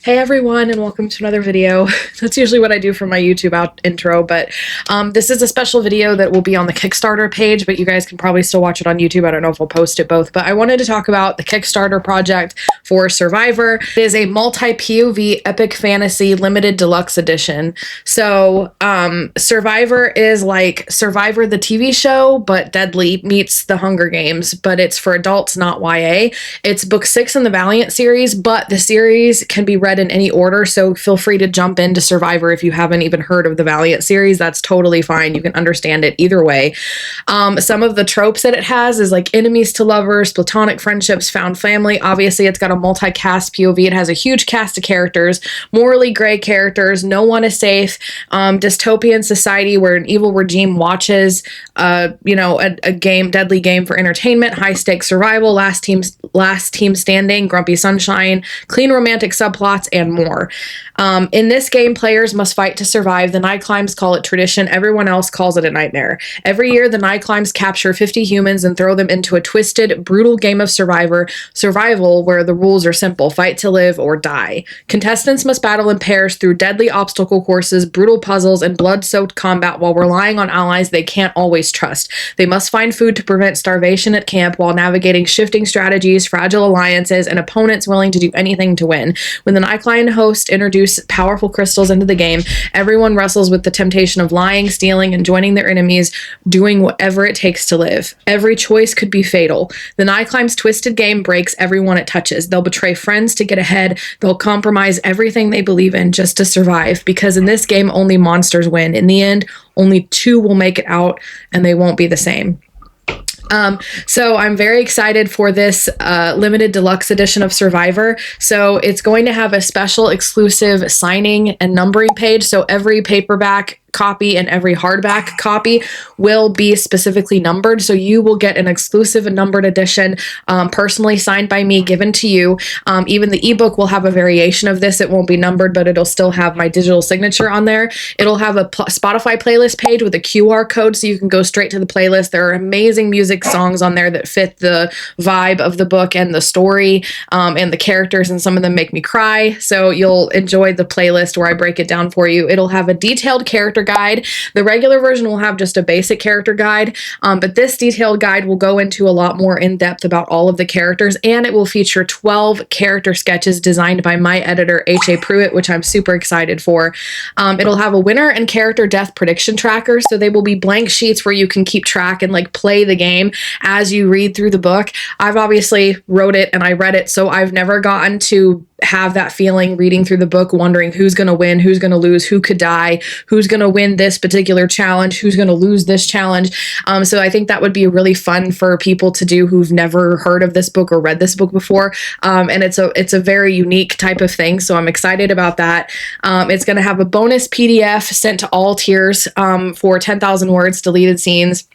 Hey everyone, and welcome to another video. That's usually what I do for my YouTube intro, but this is a special video that will be on the Kickstarter page, but you guys can probably still watch it on YouTube. I don't know if I'll post it both, but I wanted to talk about the Kickstarter project for Survivor. It is a multi-POV epic fantasy limited deluxe edition. So Survivor is like Survivor the TV show, but Deadly meets the Hunger Games, but it's for adults, not YA. It's book 6 in the Valiant series, but the series can be read in any order, so feel free to jump into Survivor if you haven't even heard of the Valiant series. That's totally fine. You can understand it either way. Some of the tropes that it has is like enemies to lovers, platonic friendships, found family. Obviously, it's got a multi-cast POV. It has a huge cast of characters, morally gray characters, no one is safe, dystopian society where an evil regime watches, a game, deadly game for entertainment, high stakes survival, last team standing, grumpy sunshine, clean romantic subplots, and more. In this game, players must fight to survive. The Night Climbs call it tradition. Everyone else calls it a nightmare. Every year, the Night Climbs capture 50 humans and throw them into a twisted, brutal game of survival where the rules are simple: fight to live or die. Contestants must battle in pairs through deadly obstacle courses, brutal puzzles, and blood-soaked combat while relying on allies they can't always trust. They must find food to prevent starvation at camp while navigating shifting strategies, fragile alliances, and opponents willing to do anything to win. When the Night Climb host introduce powerful crystals into the game, everyone wrestles with the temptation of lying, stealing, and joining their enemies, doing whatever it takes to live. Every choice could be fatal. The Night Climb's twisted game breaks everyone it touches. They'll betray friends to get ahead. They'll compromise everything they believe in just to survive, because in this game, only monsters win. In the end, only 2 will make it out, and they won't be the same. So I'm very excited for this limited deluxe edition of Survivor. So it's going to have a special exclusive signing and numbering page. So every paperback copy and every hardback copy will be specifically numbered. So you will get an exclusive and numbered edition, personally signed by me, given to you. Even the ebook will have a variation of this. It won't be numbered, but it'll still have my digital signature on there. It'll have a Spotify playlist page with a QR code, so you can go straight to the playlist. There are amazing music songs on there that fit the vibe of the book and the story, and the characters, and some of them make me cry. So you'll enjoy the playlist where I break it down for you. It'll have a detailed character guide. The regular version will have just a basic character guide, but this detailed guide will go into a lot more in depth about all of the characters, and it will feature 12 character sketches designed by my editor, H.A. Pruitt, which I'm super excited for. It'll have a winner and character death prediction tracker, so they will be blank sheets where you can keep track and like play the game as you read through the book. I've obviously wrote it and I read it, so I've never gotten to have that feeling reading through the book, wondering who's going to win, who's going to lose, who could die, who's going to win this particular challenge, who's going to lose this challenge. So I think that would be really fun for people to do who've never heard of this book or read this book before. And it's a very unique type of thing. So I'm excited about that. It's going to have a bonus PDF sent to all tiers for 10,000 words, deleted scenes.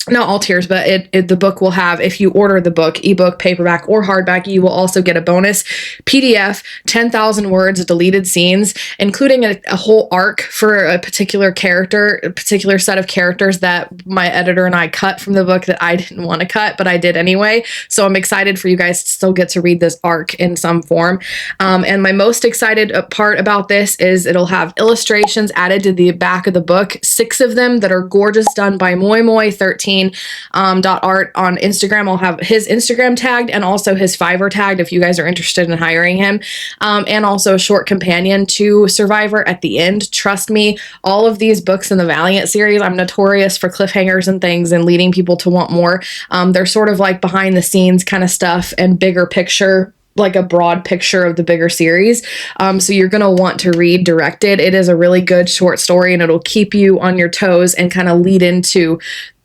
Not all tiers, but the book will have, if you order the book, ebook, paperback, or hardback, you will also get a bonus PDF, 10,000 words, deleted scenes, including a whole arc for a particular character, a particular set of characters that my editor and I cut from the book that I didn't want to cut, but I did anyway. So I'm excited for you guys to still get to read this arc in some form. And my most excited part about this is it'll have illustrations added to the back of the book, 6 of them that are gorgeous, done by Moy13. .art on Instagram. I'll have his Instagram tagged and also his Fiverr tagged if you guys are interested in hiring him. And also a short companion to Survivor at the end. Trust me, all of these books in the Valiant series, I'm notorious for cliffhangers and things and leading people to want more. They're sort of like behind the scenes kind of stuff and bigger picture, like a broad picture of the bigger series. So you're going to want to read directed. It is a really good short story, and it'll keep you on your toes and kind of lead into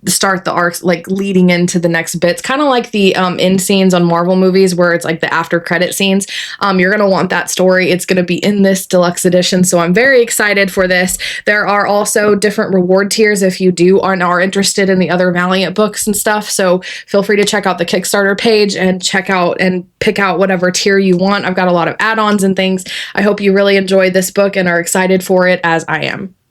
start the arcs, like leading into the next bits, kind of like the end scenes on Marvel movies where it's like the after credit scenes. You're going to want that story. It's going to be in this deluxe edition, so I'm very excited for this. There are also different reward tiers if you are interested in the other Valiant books and stuff, so feel free to check out the Kickstarter page and check out and pick out whatever tier you want. I've got a lot of add-ons and things. I hope you really enjoyed this book and are excited for it as I am.